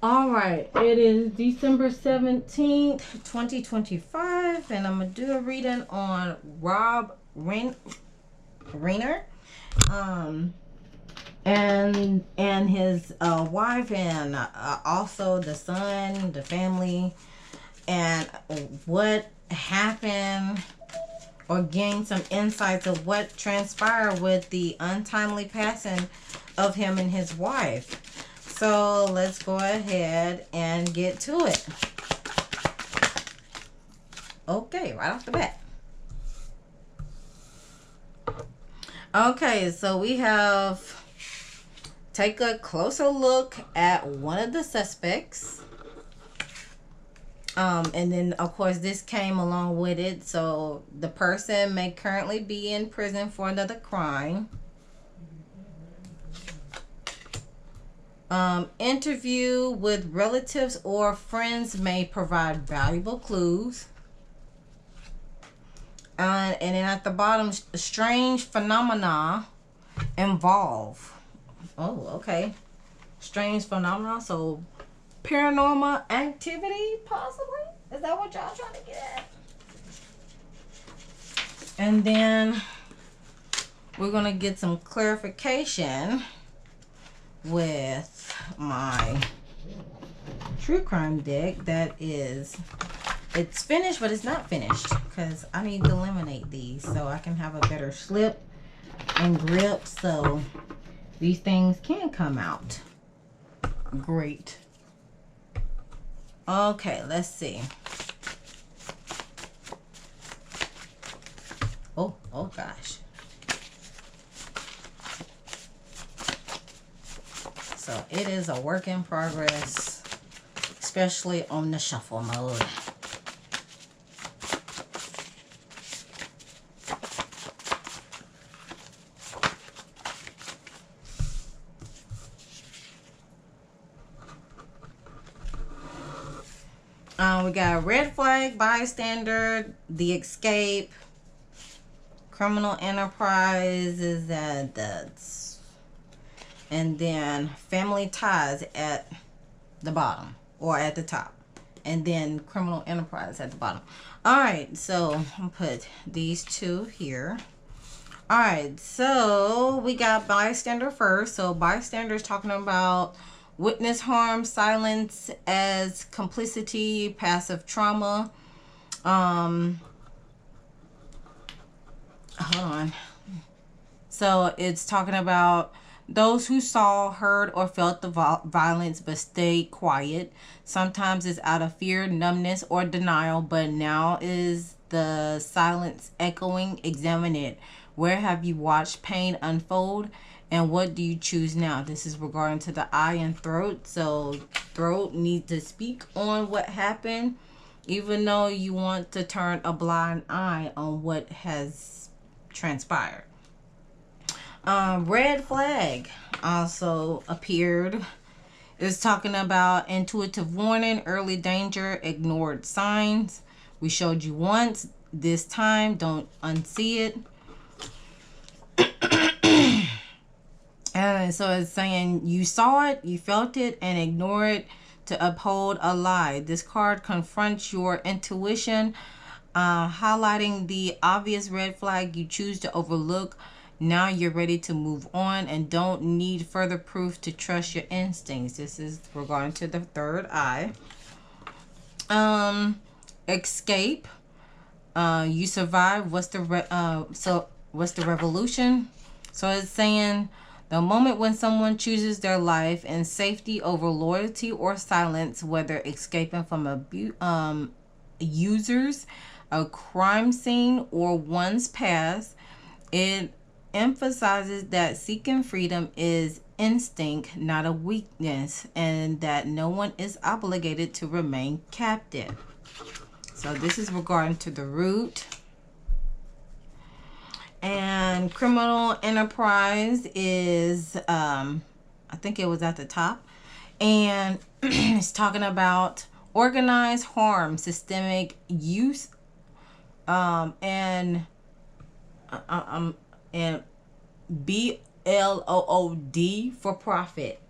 All right, it is December 17th, 2025, and I'm going to do a reading on REINER. Um, and his wife, and also the son, the family, and what happened, or gain some insights of what transpired with the untimely passing of him and his wife. So let's go ahead and get to it. Okay, right off the bat. Okay, so we have take a closer look at one of the suspects. And then of course this came along with it. So the person may currently be in prison for another crime. Interview with relatives or friends may provide valuable clues. And then at the bottom, strange phenomena involve. Oh, okay. Strange phenomena. So paranormal activity, possibly? Is that what y'all trying to get at? And then we're going to get some clarification with my true crime deck that is, it's finished, but it's not finished because I need to eliminate these so I can have a better slip and grip so these things can come out great. Okay, let's see. Oh gosh. So it is a work in progress, especially on the shuffle mode. We got red flag, bystander, the escape, criminal enterprise is that's, and then family ties at the bottom or at the top, and then criminal enterprise at the bottom. All right, so I'll put these two here. All right, so we got bystander first. So bystander is talking about witness harm, silence as complicity, passive trauma. Hold on. So it's talking about those who saw, heard, or felt the violence but stayed quiet. Sometimes it's out of fear, numbness, or denial, but now is the silence echoing. Examine it. Where have you watched pain unfold? And what do you choose now? This is regarding to the eye and throat. So throat needs to speak on what happened, even though you want to turn a blind eye on what has transpired. Red flag also appeared. It's talking about intuitive warning, early danger, ignored signs. We showed you once. This time, don't unsee it. And so it's saying you saw it, you felt it, and ignore it to uphold a lie. This card confronts your intuition, highlighting the obvious red flag you choose to overlook. Now you're ready to move on and don't need further proof to trust your instincts. This is regarding to the third eye. Escape. You survive. What's the revolution? So it's saying the moment when someone chooses their life and safety over loyalty or silence, whether escaping from users, a crime scene, or one's past, it emphasizes that seeking freedom is instinct, not a weakness, and that no one is obligated to remain captive. So this is regarding to the root. And criminal enterprise is, I think it was at the top. And it's talking about organized harm, systemic use, and BLOOD for profit.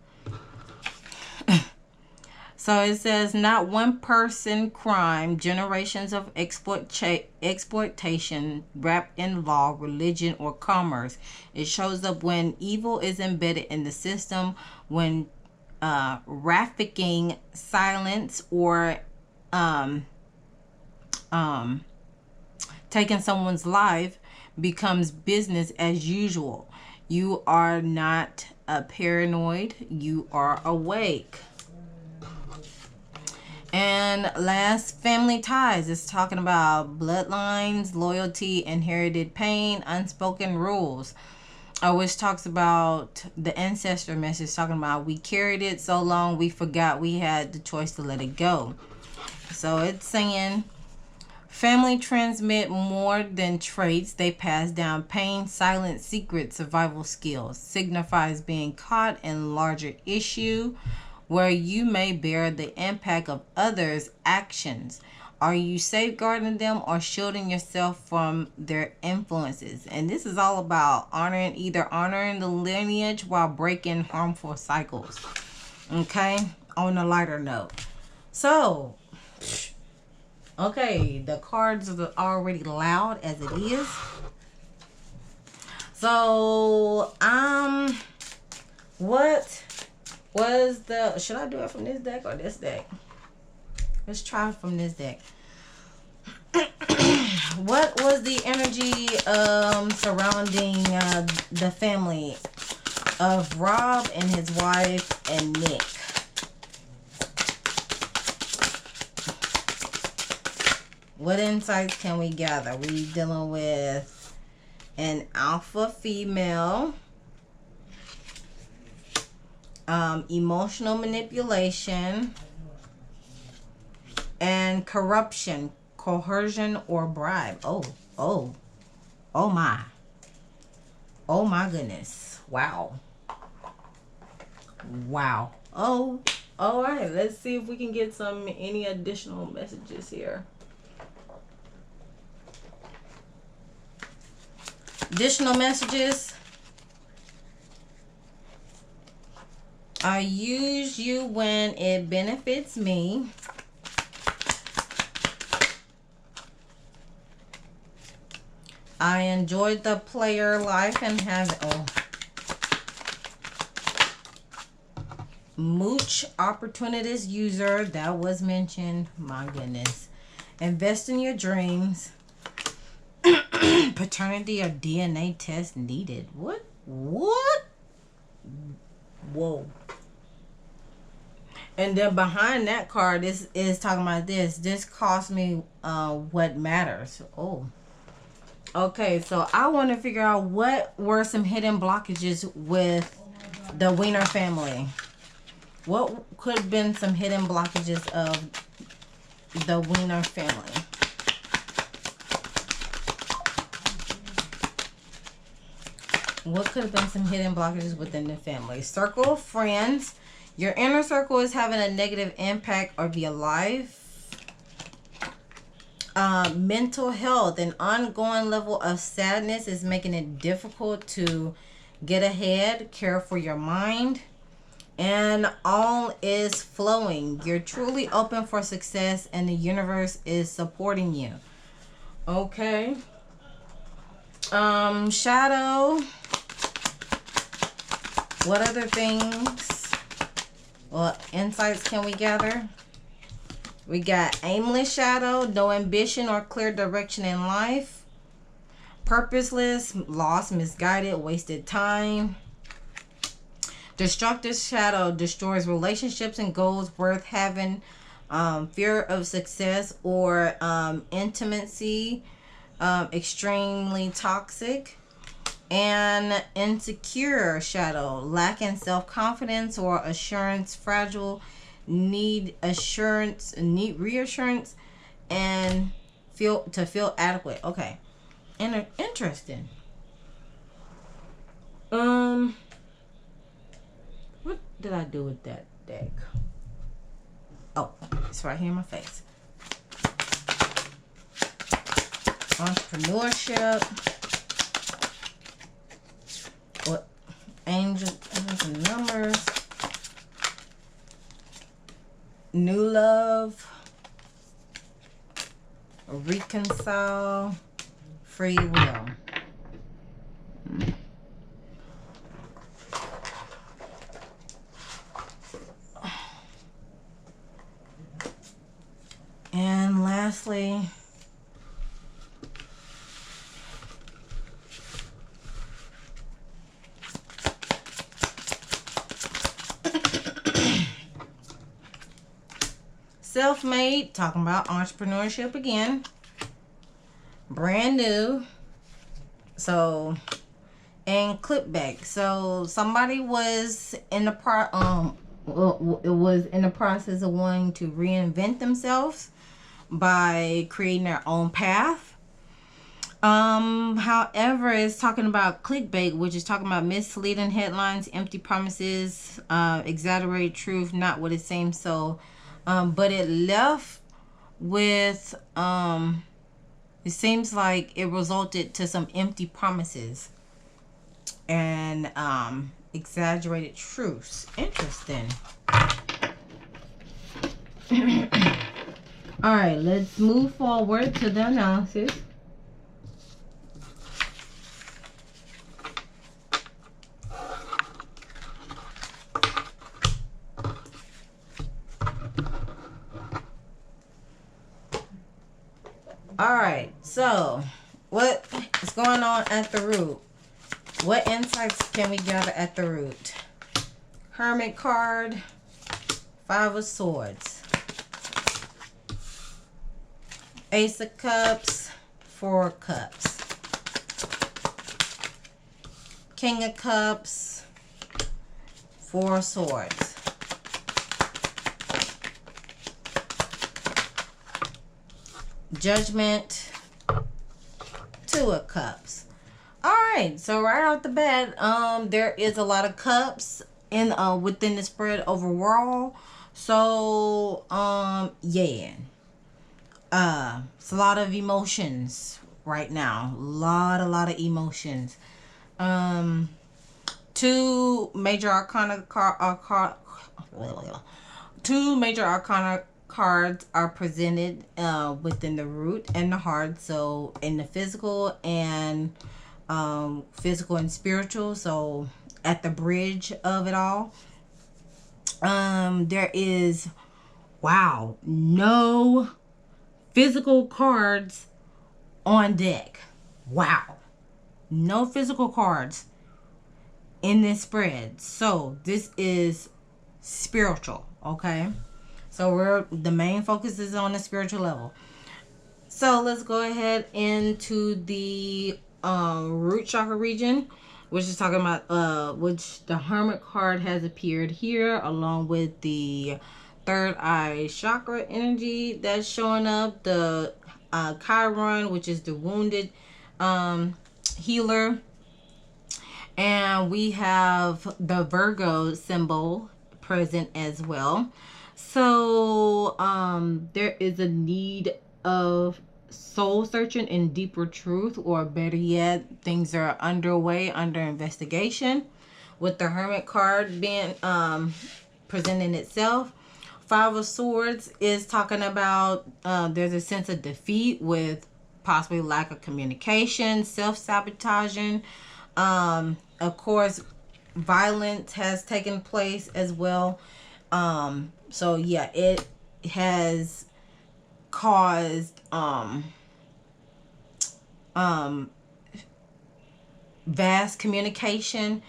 So it says, not one person crime, generations of exploitation wrapped in law, religion, or commerce. It shows up when evil is embedded in the system, when trafficking, silence, or taking someone's life becomes business as usual. You are not paranoid, you are awake. And last, family ties. It's talking about bloodlines, loyalty, inherited pain, unspoken rules. Which talks about the ancestor message, talking about we carried it so long we forgot we had the choice to let it go. So it's saying family transmit more than traits. They pass down pain, silent secrets, survival skills. Signifies being caught in larger issue where you may bear the impact of others' actions. Are you safeguarding them or shielding yourself from their influences? And this is all about either honoring the lineage while breaking harmful cycles. Okay, on a lighter note. So, okay, the cards are already loud as it is. So, what was should I do it from this deck or this deck? Let's try from this deck. What was the energy surrounding the family of Rob and his wife and Nick? What insights can we gather? We dealing with an alpha female, emotional manipulation, and corruption, coercion, or bribe. Oh my goodness. Wow. Oh, all right. Let's see if we can get any additional messages here. Additional messages. I use you when it benefits me. I enjoyed the player life and have mooch opportunities user, that was mentioned. My goodness. Invest in your dreams. Paternity or DNA test needed. What? Whoa. And then behind that card is talking about this. This cost me what matters. Oh. Okay, so I want to figure out what were some hidden blockages with the REINER family. What could have been some hidden blockages of the REINER family? What could have been some hidden blockages within the family? Circle of friends. Your inner circle is having a negative impact of your life. Mental health. An ongoing level of sadness is making it difficult to get ahead. Care for your mind. And all is flowing. You're truly open for success and the universe is supporting you. Okay. Shadow. What other things or insights can we gather? We got aimless shadow, no ambition or clear direction in life. Purposeless, lost, misguided, wasted time. Destructive shadow destroys relationships and goals worth having. Fear of success or intimacy, extremely toxic. And insecure shadow, lacking self-confidence or assurance, fragile, need assurance, need reassurance, and feel adequate. Okay, interesting. What did I do with that deck? Oh, it's right here in my face. Entrepreneurship. What? Angels and numbers. new love, reconcile, free will. And lastly, self-made, talking about entrepreneurship again. Brand new. So, and clickbait. So somebody was in the process of wanting to reinvent themselves by creating their own path. However, it's talking about clickbait, which is talking about misleading headlines, empty promises, exaggerated truth, not what it seems. So, but it left with, it seems like it resulted to some empty promises and, exaggerated truths. Interesting. All right, let's move forward to the analysis. All right, so what is going on at the root? What insights can we gather at the root? Hermit card, 5 of Swords, Ace of Cups, 4 of Cups, King of Cups, 4 of Swords, Judgment, 2 of Cups. All right, so right off the bat, there is a lot of cups in within the spread overall. So yeah, it's a lot of emotions right now. A lot of emotions. 2 major arcana cards are presented within the root and the heart. So in the physical and spiritual. So at the bridge of it all, there is, wow, no physical cards on deck. Wow, no physical cards in this spread. So this is spiritual, okay? So the main focus is on the spiritual level. So let's go ahead into the root chakra region, which is talking about which the Hermit card has appeared here, along with the third eye chakra energy that's showing up, the Chiron, which is the wounded healer, and we have the Virgo symbol present as well. So there is a need of soul searching and deeper truth, or better yet, things are underway, under investigation, with the Hermit card being presenting itself. 5 of Swords is talking about there's a sense of defeat with possibly lack of communication, self-sabotaging. Of course, violence has taken place as well. So yeah, it has caused vast communication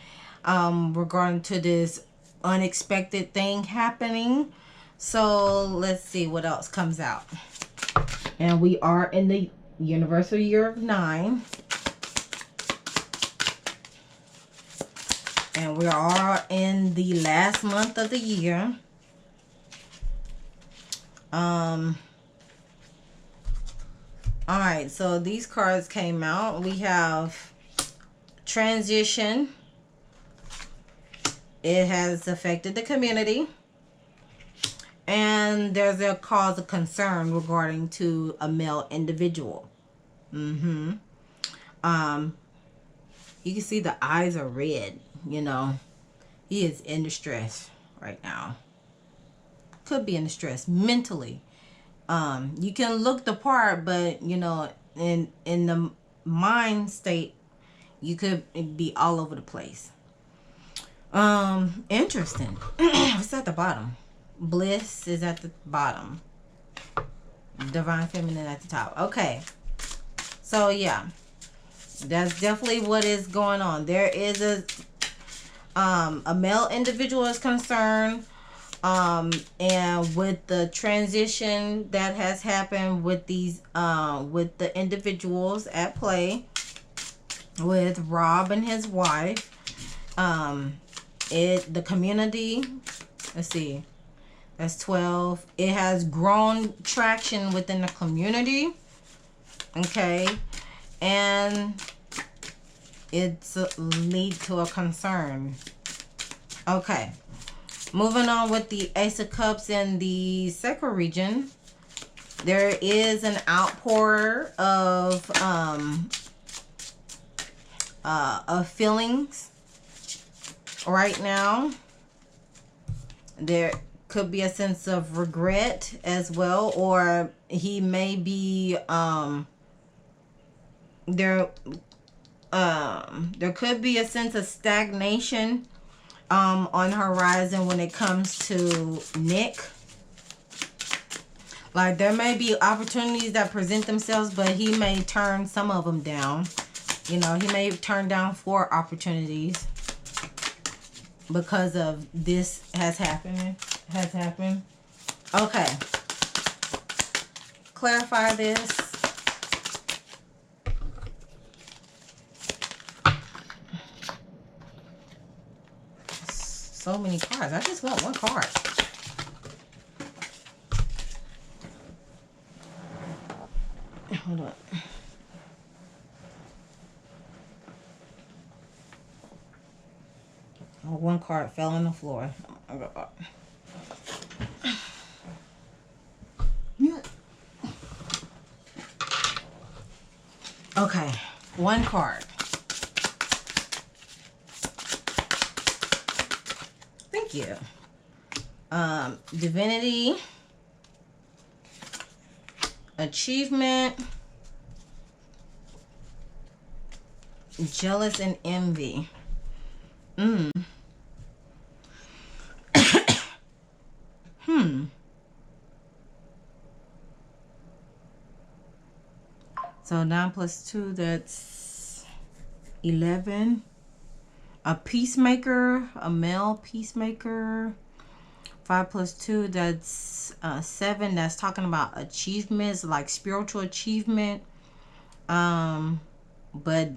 regarding to this unexpected thing happening. So let's see what else comes out. And we are in the universal year of 9. And we are in the last month of the year. Alright, so these cards came out. We have transition. It has affected the community. And there's a cause of concern regarding to a male individual. You can see the eyes are red, you know. He is in distress right now. could be in distress mentally. You can look the part, but you know, in the mind state, you could be all over the place. Interesting. What's at the bottom? Bliss is at the bottom. Divine feminine at the top. Okay. So yeah, that's definitely what is going on. There is a male individual is concerned, and with the transition that has happened with these with the individuals at play with Rob and his wife, the community, let's see, that's 12. It has grown traction within the community. Okay. And it's lead to a concern. Okay. Moving on with the Ace of Cups in the sacral region. There is an outpour of feelings right now. There could be a sense of regret as well, or he may be there could be a sense of stagnation on horizon when it comes to Nick. Like, there may be opportunities that present themselves, but he may turn some of them down. You know, he may turn down 4 opportunities because of this has happened. Okay. Clarify this. So many cards. I just want one card. Hold on. Oh, one card fell on the floor. Oh my God. Okay, one card. Thank you. Divinity, achievement, jealous and envy. So 9 plus 2, that's 11. A peacemaker, a male peacemaker. 5 plus 2, that's 7. That's talking about achievements, like spiritual achievement. But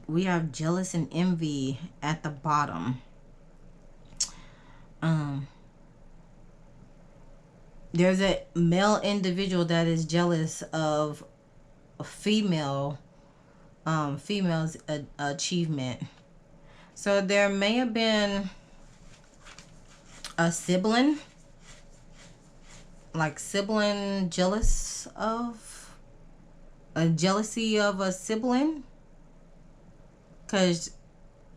we have jealous and envy at the bottom. There's a male individual that is jealous of a female's achievement. So there may have been a sibling, like sibling jealous of a jealousy of a sibling, because,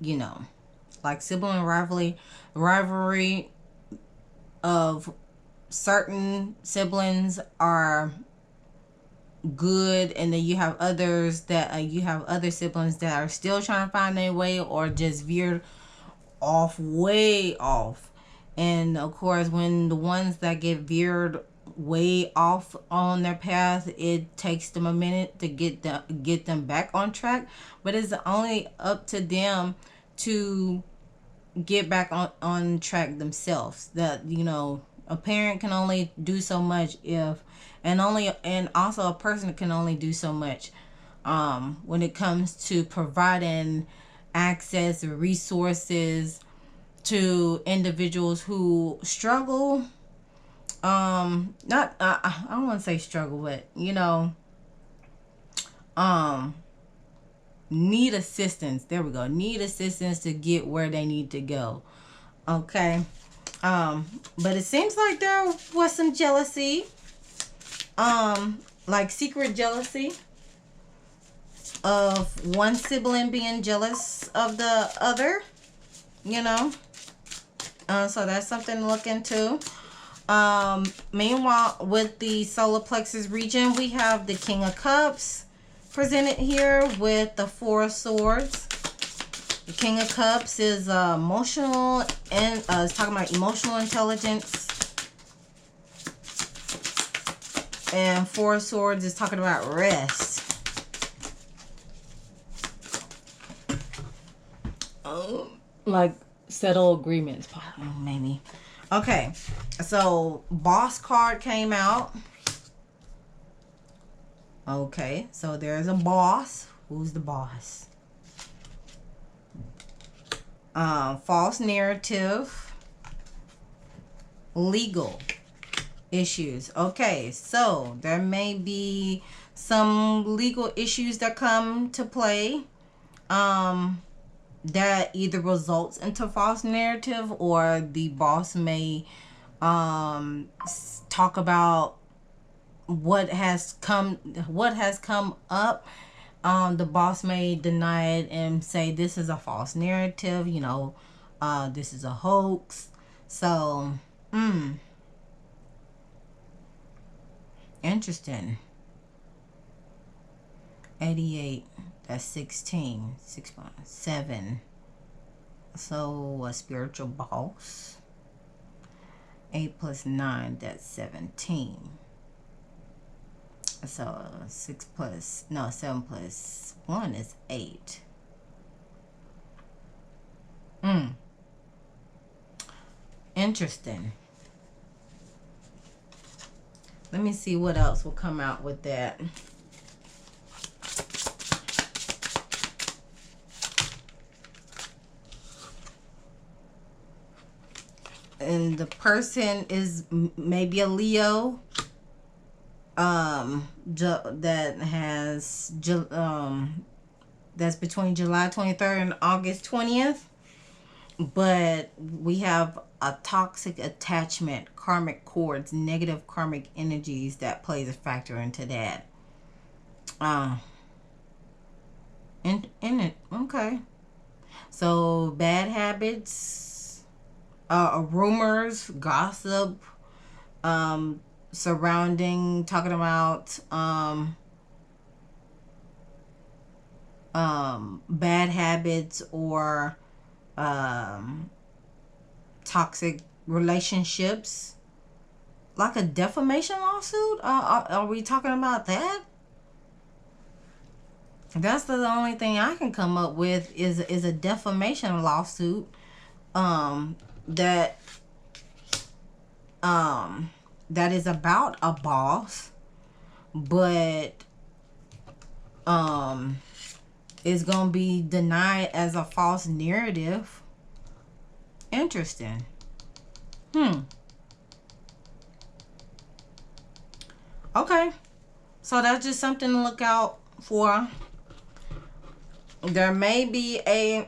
you know, like sibling rivalry of certain siblings are good, and then you have others that you have other siblings that are still trying to find their way or just veered off, way off. And of course, when the ones that get veered way off on their path, it takes them a minute to get them back on track, but it's only up to them to get back on track themselves. That, you know, a parent can only do so much and also a person can only do so much when it comes to providing access and resources to individuals who struggle. I don't want to say struggle, but, you know, need assistance. There we go. Need assistance to get where they need to go. Okay. But it seems like there was some jealousy, like secret jealousy of one sibling being jealous of the other, you know. So that's something to look into. Meanwhile, with the solar plexus region, we have the King of Cups presented here with the Four of Swords. The King of Cups is emotional and it's talking about emotional intelligence. And Four of Swords is talking about rest. Like settle agreements, maybe. Okay, so Boss card came out. Okay, so there's a boss. Who's the boss? False narrative. Legal issues. Okay, so there may be some legal issues that come to play. That either results into false narrative, or the boss may talk about what has come up. The boss may deny it and say this is a false narrative, you know, this is a hoax. So interesting. 88, that's 16, 6.7. So a spiritual boss. 8 plus 9, that's 17. So 7 plus 1 is 8. Interesting. Let me see what else will come out with that. And the person is maybe a Leo, that has that's between July 23rd and August 20th. But we have a toxic attachment, karmic cords, negative karmic energies that plays a factor into that. In it, okay. So bad habits, rumors, gossip, surrounding, talking about bad habits or toxic relationships, like a defamation lawsuit. Are we talking about that? That's the only thing I can come up with is a defamation lawsuit that is about a boss, but is gonna be denied as a false narrative. Interesting. Okay, so that's just something to look out for. There may be a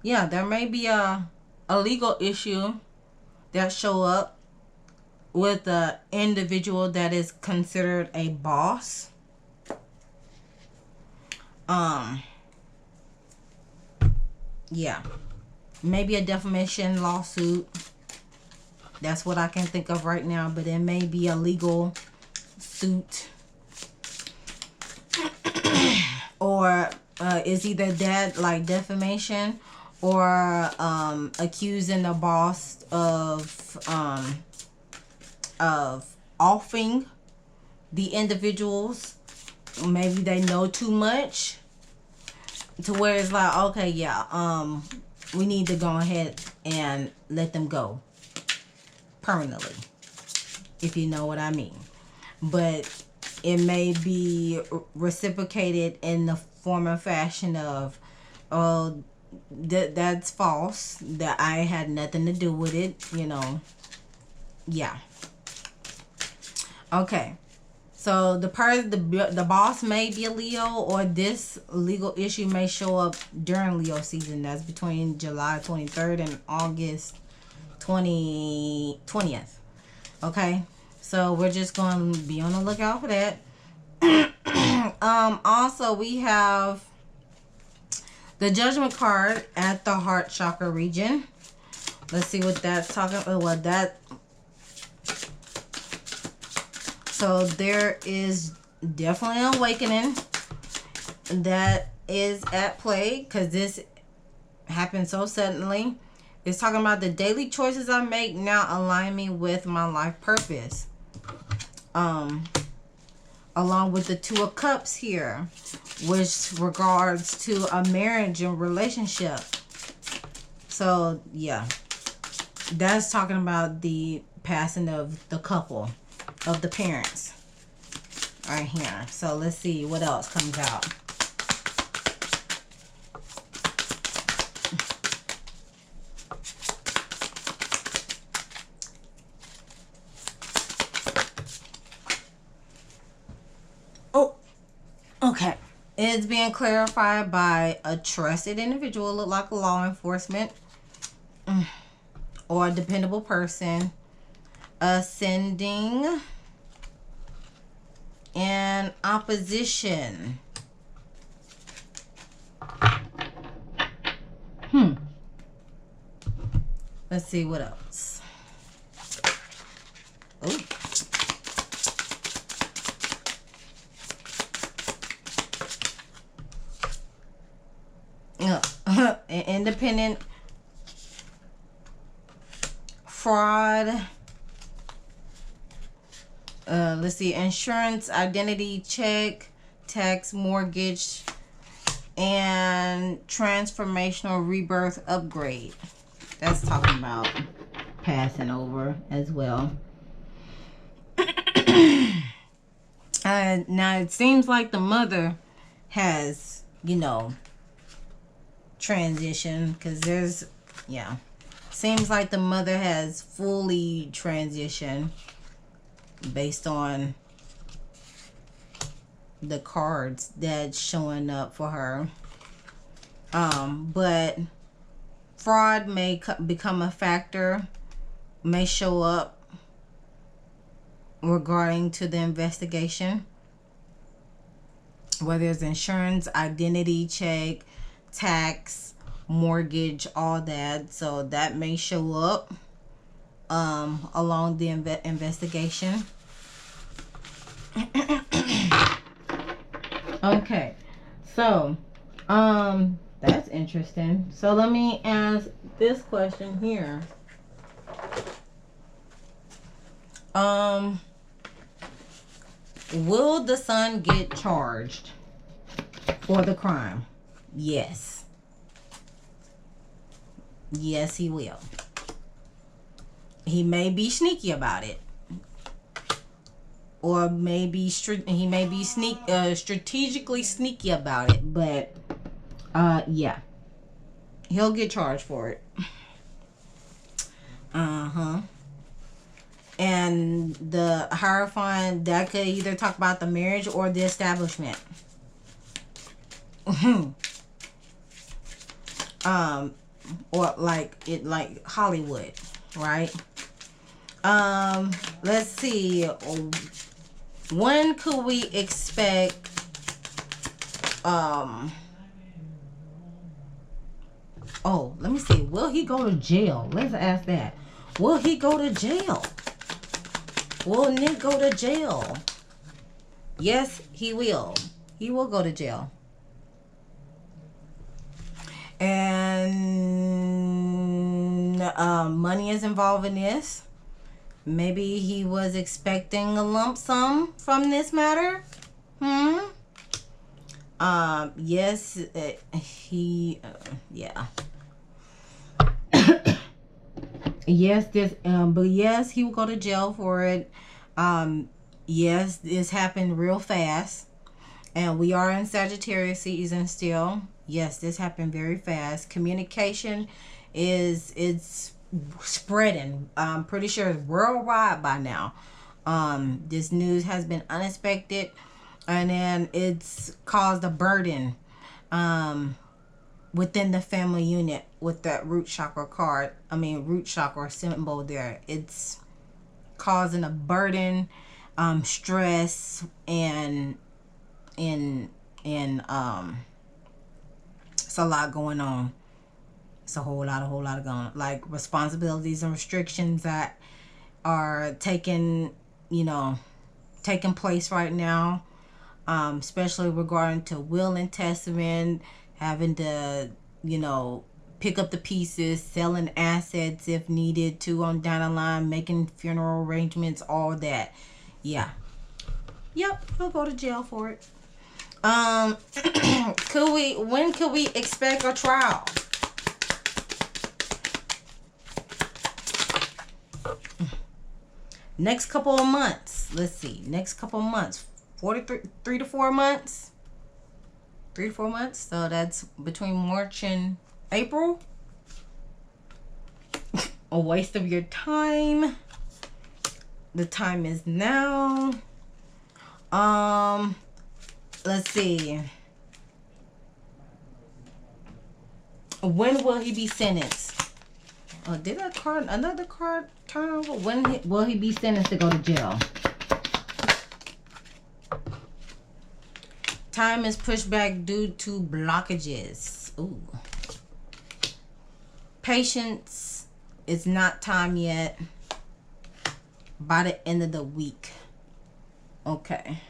there may be a legal issue that show up with an individual that is considered a boss. Maybe a defamation lawsuit. That's what I can think of right now, but it may be a legal suit. Or it's either that, like defamation, or accusing the boss of offing the individuals. Maybe they know too much to where it's like, okay, we need to go ahead and let them go permanently, if you know what I mean. But it may be reciprocated in the form or fashion of, oh, that's false, that I had nothing to do with it, you know. Okay, so the boss may be a Leo, or this legal issue may show up during Leo season. That's between July 23rd and August 20th. Okay, so we're just going to be on the lookout for that. Also, we have the Judgment card at the heart chakra region Let's see what that's talking about. Well, that. So there is definitely an awakening that is at play, because this happened so suddenly. It's talking about the daily choices I make now align me with my life purpose. Along with the Two of Cups here, which regards to a marriage and relationship. So yeah, that's talking about the passing of the couple, of the parents right here. So let's see what else comes out. Oh, okay. It's being clarified by a trusted individual, look like a law enforcement or a dependable person, ascending and opposition. Let's see what else. Oh. Independent, fraud. Let's see, insurance, identity check, tax, mortgage, and transformational rebirth upgrade. That's talking about passing over as well. Now it seems like the mother has, transition, because there's, seems like the mother has fully transitioned based on the cards that's showing up for her. But fraud may become a factor, may show up regarding to the investigation, whether it's insurance, identity check, tax, mortgage, all that. So that may show up along the investigation. Okay, so that's interesting. So let me ask this question here. Will the son get charged for the crime? Yes. Yes, he will. He may be sneaky about it, or maybe he may be strategically sneaky about it. But yeah, he'll get charged for it. And the Hierophant, that could either talk about the marriage or the establishment. Or like Hollywood, right? Let's see. When could we expect let me see. Will he go to jail? Let's ask that. Will he go to jail? Will Nick go to jail? Yes, he will. He will go to jail. And money is involved in this. Maybe he was expecting a lump sum from this matter. Yes, yeah. Yes, but yes, he will go to jail for it. Yes, this happened real fast, and we are in Sagittarius season still. Yes, this happened very fast. Communication it's spreading. I'm pretty sure it's worldwide by now. This news has been unexpected, and then it's caused a burden within the family unit with that root chakra card. Root chakra symbol there. It's causing a burden, stress, and it's a lot going on. It's a whole lot of going, like responsibilities and restrictions that are taking place right now, especially regarding to will and testament, having to, pick up the pieces, selling assets if needed to on down the line, making funeral arrangements, all that. Yeah. Yep, he'll go to jail for it. When could we expect a trial? Next couple of months. Let's see. Next couple of months. 3 to 4 months. 3 to 4 months. So that's between March and April. A waste of your time. The time is now. Let's see. When will he be sentenced? Oh, did another card turn over? When will he be sentenced to go to jail? Time is pushed back due to blockages. Ooh. Patience. It's not time yet. By the end of the week. Okay.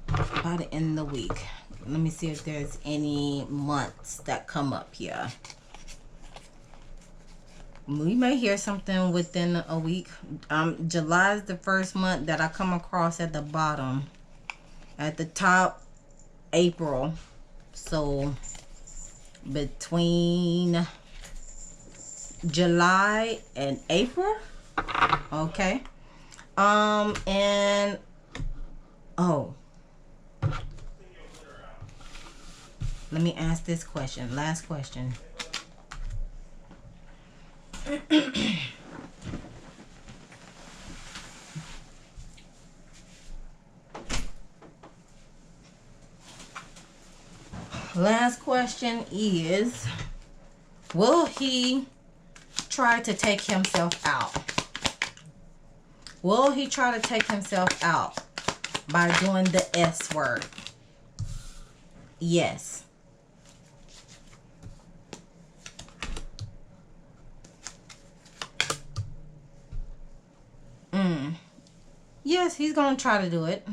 By the end of the week. Let me see if there's any months that come up here. We may hear something within a week. July is the first month that I come across at the bottom. At the top, April. So between July and April. Okay. And let me ask this question. Last question. Last question is, will he try to take himself out? Will he try to take himself out by doing the S word? Yes. Yes, he's gonna try to do it.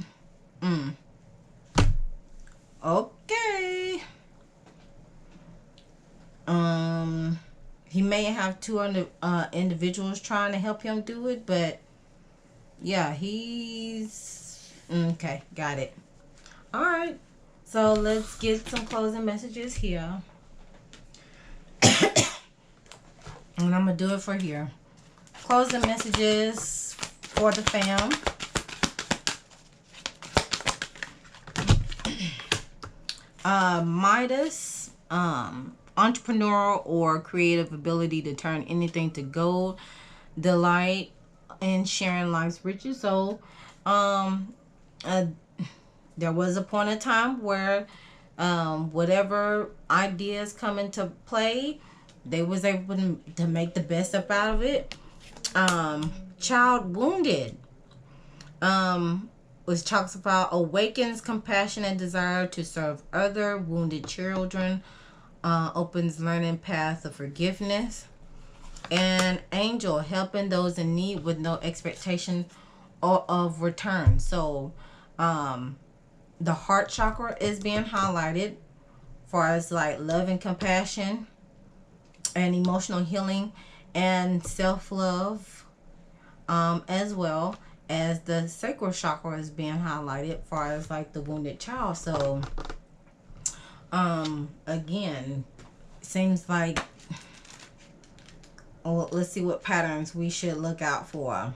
Okay. He may have two individuals trying to help him do it, but yeah, he's okay. Got it. All right. So let's get some closing messages here, and I'm gonna do it for here. Closing messages for the fam. Midas, entrepreneurial or creative ability to turn anything to gold, delight in sharing life's riches. So, there was a point in time where, whatever ideas come into play, they was able to make the best up out of it. Child wounded. Was talks about awakens compassion and desire to serve other wounded children, opens learning path of forgiveness, and angel helping those in need with no expectation of return. So the heart chakra is being highlighted far as like love and compassion and emotional healing and self-love, as well as the sacral chakra is being highlighted far as like the wounded child. So again, seems like, well, let's see what patterns we should look out for.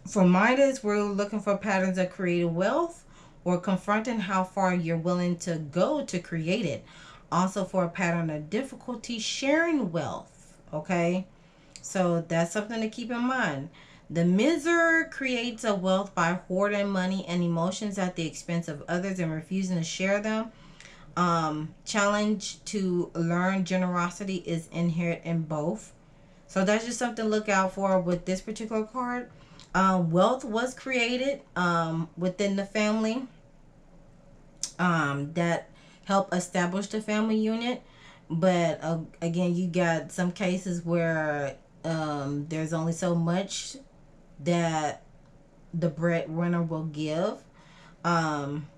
For Midas, we're looking for patterns of creative wealth or confronting how far you're willing to go to create it. Also for a pattern of difficulty sharing wealth. Okay, so that's something to keep in mind. The miser creates a wealth by hoarding money and emotions at the expense of others and refusing to share them. Challenge to learn generosity is inherent in both. So that's just something to look out for with this particular card. Wealth was created within the family that help establish the family unit. But again, you got some cases where there's only so much that the breadwinner will give. Um,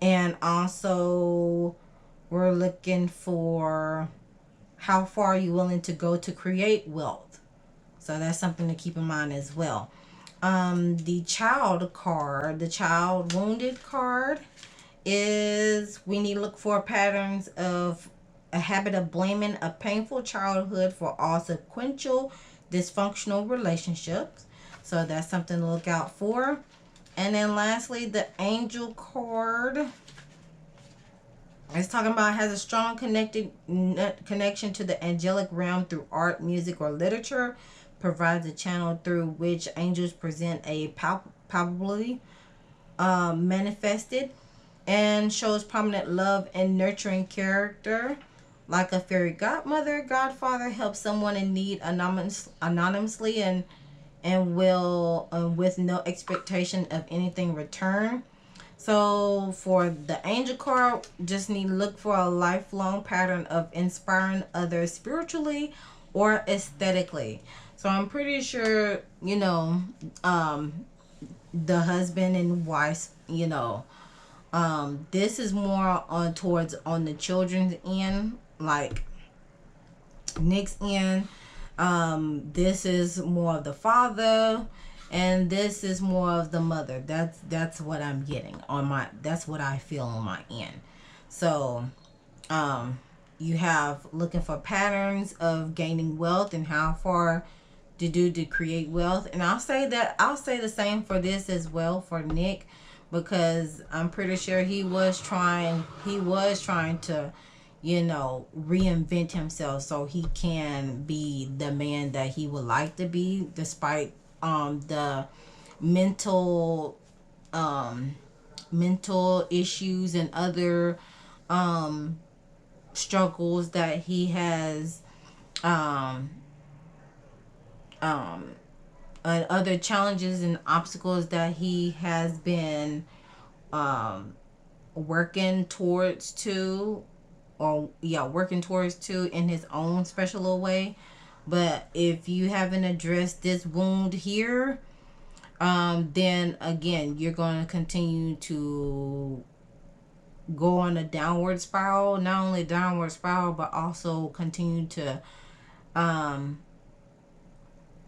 and also, we're looking for how far are you willing to go to create wealth. So that's something to keep in mind as well. The child card, the child wounded card, is we need to look for patterns of a habit of blaming a painful childhood for all sequential dysfunctional relationships. So that's something to look out for. And then lastly, the angel card. It's talking about has a strong connection to the angelic realm through art, music, or literature. Provides a channel through which angels present a palpably manifested, and shows prominent love and nurturing character. Like a fairy godmother, godfather helps someone in need anonymously and will with no expectation of anything return. So for the angel card, just need to look for a lifelong pattern of inspiring others spiritually or aesthetically. So I'm pretty sure, the husband and wife, this is more on the children's end, like Nick's end. This is more of the father, and this is more of the mother. That's what I'm getting on my. That's what I feel on my end. So, you have looking for patterns of gaining wealth and how far to do to create wealth. And I'll say the same for this as well for Nick, because I'm pretty sure he was trying to reinvent himself so he can be the man that he would like to be, despite the mental mental issues and other struggles that he has, um other challenges and obstacles that he has been working towards to working towards to in his own special little way. But if you haven't addressed this wound here, then again you're going to continue to go on a downward spiral. Not only downward spiral, but also continue to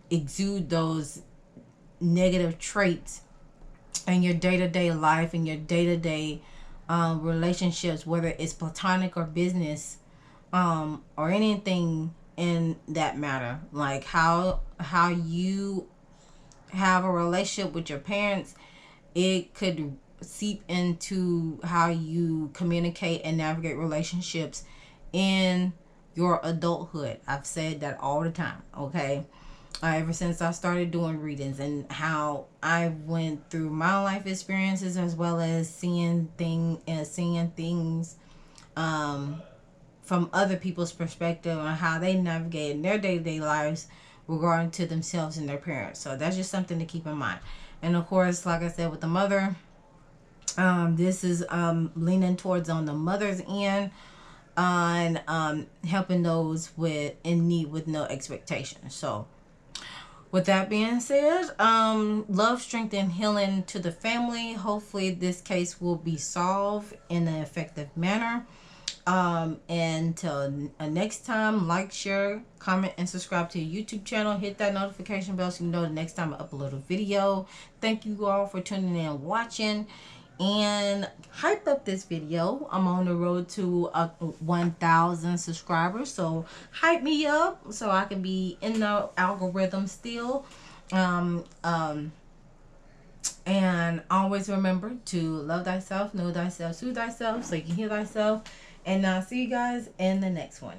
exude those negative traits in your day-to-day life, in your day-to-day relationships, whether it's platonic or business, or anything in that matter. Like how you have a relationship with your parents, it could seep into how you communicate and navigate relationships in your adulthood. I've said that all the time, okay? Ever since I started doing readings, and how I went through my life experiences, as well as seeing things from other people's perspective on how they navigate in their day-to-day lives regarding to themselves and their parents. So that's just something to keep in mind. And of course, like I said, with the mother, this is leaning towards on the mother's end, on helping those in need with no expectation. So with that being said, love, strength, and healing to the family. Hopefully this case will be solved in an effective manner. And until next time, like, share, comment, and subscribe to your YouTube channel. Hit that notification bell so you know the next time I upload a video. Thank you all for tuning in and watching. And hype up this video. I'm on the road to 1,000 subscribers, so hype me up so I can be in the algorithm still. And always remember to love thyself, know thyself, soothe thyself, so you can heal thyself. And I'll see you guys in the next one.